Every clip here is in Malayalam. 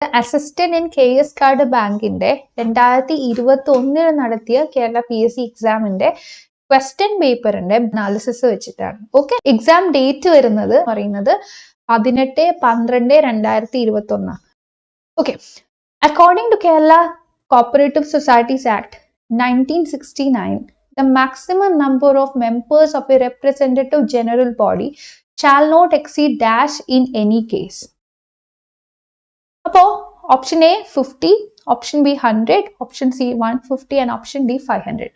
അസിസ്റ്റന്റ് ഇൻ KS കാർഡ് ബാങ്കിന്റെ 2021 നടത്തിയ കേരള PSC എക്സാമിന്റെ ക്വസ്റ്റ്യൻ പേപ്പറിന്റെ അനാലിസിസ് വെച്ചിട്ടാണ്. ഓക്കെ, എക്സാം ഡേറ്റ് വരുന്നത് പറയുന്നത് 18/12/2021. Okay, according to Kerala cooperative societies act 1969, the maximum number of members of a representative general body shall not exceed dash in any case. അപ്പോൾ option A 50, option B 100, option C 150 and option D 500.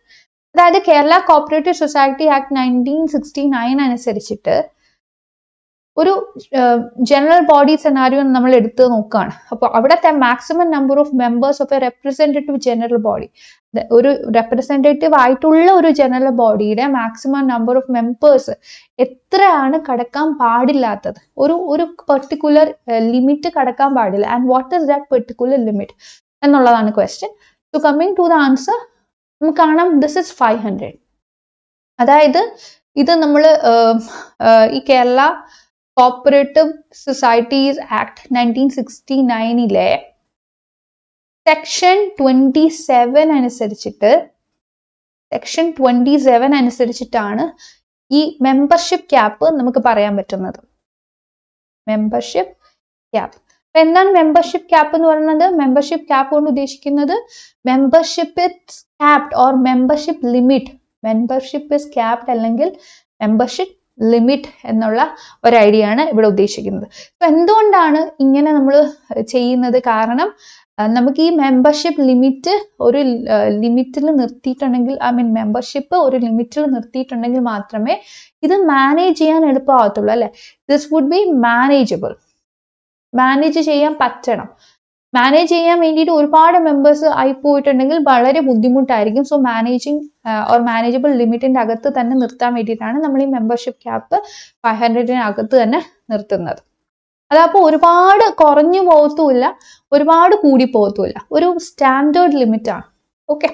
അതായത് കേരള കോപ്പറേറ്റീവ് സൊസൈറ്റി ആക്ട് 1969 അനുസരിച്ചിട്ട് ഒരു ജനറൽ ബോഡി സെനാരിയോ നമ്മൾ എടുത്ത് നോക്കുകയാണ്. അപ്പോൾ അവിടുത്തെ maximum number of members of A representative general body, ഒരു റെപ്രസെന്റേറ്റീവ് ആയിട്ടുള്ള ഒരു ജനറൽ ബോഡിയുടെ മാക്സിമം നമ്പർ ഓഫ് മെമ്പേഴ്സ് എത്രയാണ് കടക്കാൻ പാടില്ലാത്തത്, ഒരു പെർട്ടിക്കുലർ ലിമിറ്റ് കടക്കാൻ പാടില്ല. And what is that particular limit എന്നുള്ളതാണ് question. So coming to the answer, നമുക്ക് കാണാം ദിസ് ഇസ് 500. അതായത് ഇത് നമ്മൾ ഈ Kerala cooperative societies act 1969 section 27 അനുസരിച്ചിട്ടാണ് ഈ മെമ്പർഷിപ്പ് ക്യാപ്പ് നമുക്ക് പറയാൻ പറ്റുന്നത്. Membership cap. അപ്പൊ എന്താണ് മെമ്പർഷിപ്പ് ക്യാപ്പ് എന്ന് പറയുന്നത്? മെമ്പർഷിപ്പ് ക്യാപ്പ് കൊണ്ട് ഉദ്ദേശിക്കുന്നത് membership is capped or membership limit. Membership is capped അല്ലെങ്കിൽ മെമ്പർഷിപ്പ് ലിമിറ്റ് എന്നുള്ള ഒരു ഐഡിയ ആണ് ഇവിടെ ഉദ്ദേശിക്കുന്നത്. അപ്പൊ എന്തുകൊണ്ടാണ് ഇങ്ങനെ നമ്മൾ ചെയ്യുന്നത്? കാരണം നമുക്ക് ഈ മെമ്പർഷിപ്പ് ലിമിറ്റ് ഒരു ലിമിറ്റിൽ നിർത്തിയിട്ടുണ്ടെങ്കിൽ, മെമ്പർഷിപ്പ് ഒരു ലിമിറ്റിൽ നിർത്തിയിട്ടുണ്ടെങ്കിൽ മാത്രമേ ഇത് മാനേജ് ചെയ്യാൻ എളുപ്പമാകത്തുള്ളൂ, അല്ലെ? This would be manageable. Manage ചെയ്യാൻ പറ്റണം. മാനേജ് ചെയ്യാൻ വേണ്ടിയിട്ട് ഒരുപാട് മെമ്പേഴ്സ് ആയി പോയിട്ടുണ്ടെങ്കിൽ വളരെ ബുദ്ധിമുട്ടായിരിക്കും. സോ മാനേജിങ് ഓർ മാനേജബിൾ ലിമിറ്റിന്റെ അകത്ത് തന്നെ നിർത്താൻ വേണ്ടിയിട്ടാണ് നമ്മൾ ഈ മെമ്പർഷിപ്പ് ക്യാപ്പ് 500 അകത്ത് തന്നെ നിർത്തുന്നത്. അതപ്പോൾ ഒരുപാട് കുറഞ്ഞു പോകത്തുമില്ല, ഒരുപാട് കൂടി പോകത്തുമില്ല. ഒരു സ്റ്റാൻഡേർഡ് ലിമിറ്റ് ആണ്. ഓക്കെ.